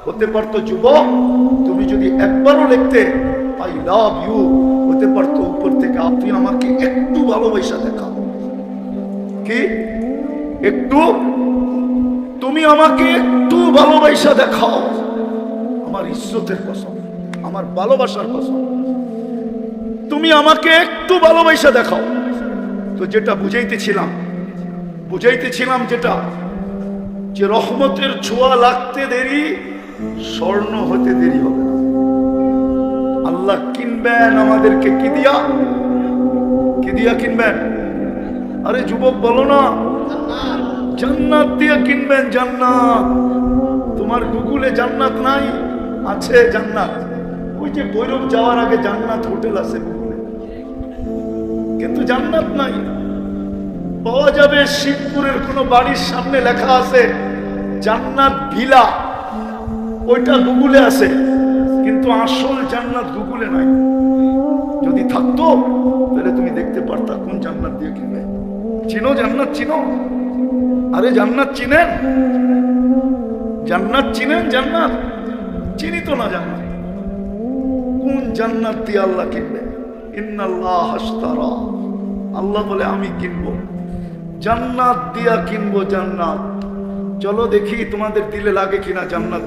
হতে পারতো যুবক, তুমি যদি একবারও লিখতে আই লাভ ইউ, হতে পারতো উপর থেকে আপনি আমাকে একটু ভালোবাসা দেখাও। কি একটু, তুমি আমাকে একটু ভালোবাসা দেখাও, আমার ইজ্জতের কসম, আমার ভালোবাসার কসম, তুমি আমাকে একটু ভালোবাসা দেখাও। তো যেটা বুঝাইতেছিলাম যেটা, যে রহমতের ছোঁয়া লাগতে দেরি, স্বর্ণ হতে দেরি হবে না। আল্লাহ কিনবেন আমাদেরকে কি দিয়া কিনবেন? আরে যুবক বলো না, জান্নাত দিয়ে কিনবেন। জান্নাত, তোমার গুগলে জান্নাত নাই? আছে জান্নাত। ওই যে ভৈরব যাওয়ার আগে জান্নাত হোটেল আছে গুগলে, কিন্তু জান্নাত নাই। পাওয়া যাবে শিবপুরের কোন বাড়ির সামনে লেখা আছে জান্নাত ভিলা, ওইটা গুগলে আছে, কিন্তু আসল জান্নাত গুগলে নাই। যদি থাকতো তাহলে তুমি দেখতে পারতা কোন জান্নাত দিয়ে কিনবে। চিনো জান্নাত? চিনো? আরে জান্নাত চিনেন? জান্নাত চিনেন? জান্নাত চিনি তো না। জান্নাত কোন জান্নাত দিয়ে আল্লাহ কিনবে? ইন্নাল্লাহ আশতারা, আল্লাহ বলে আমি কিনবো, জান্নাত দিয়া কিনবো। জান্নাত, চলো দেখি তোমাদের দিলে লাগে কিনা জান্নাত।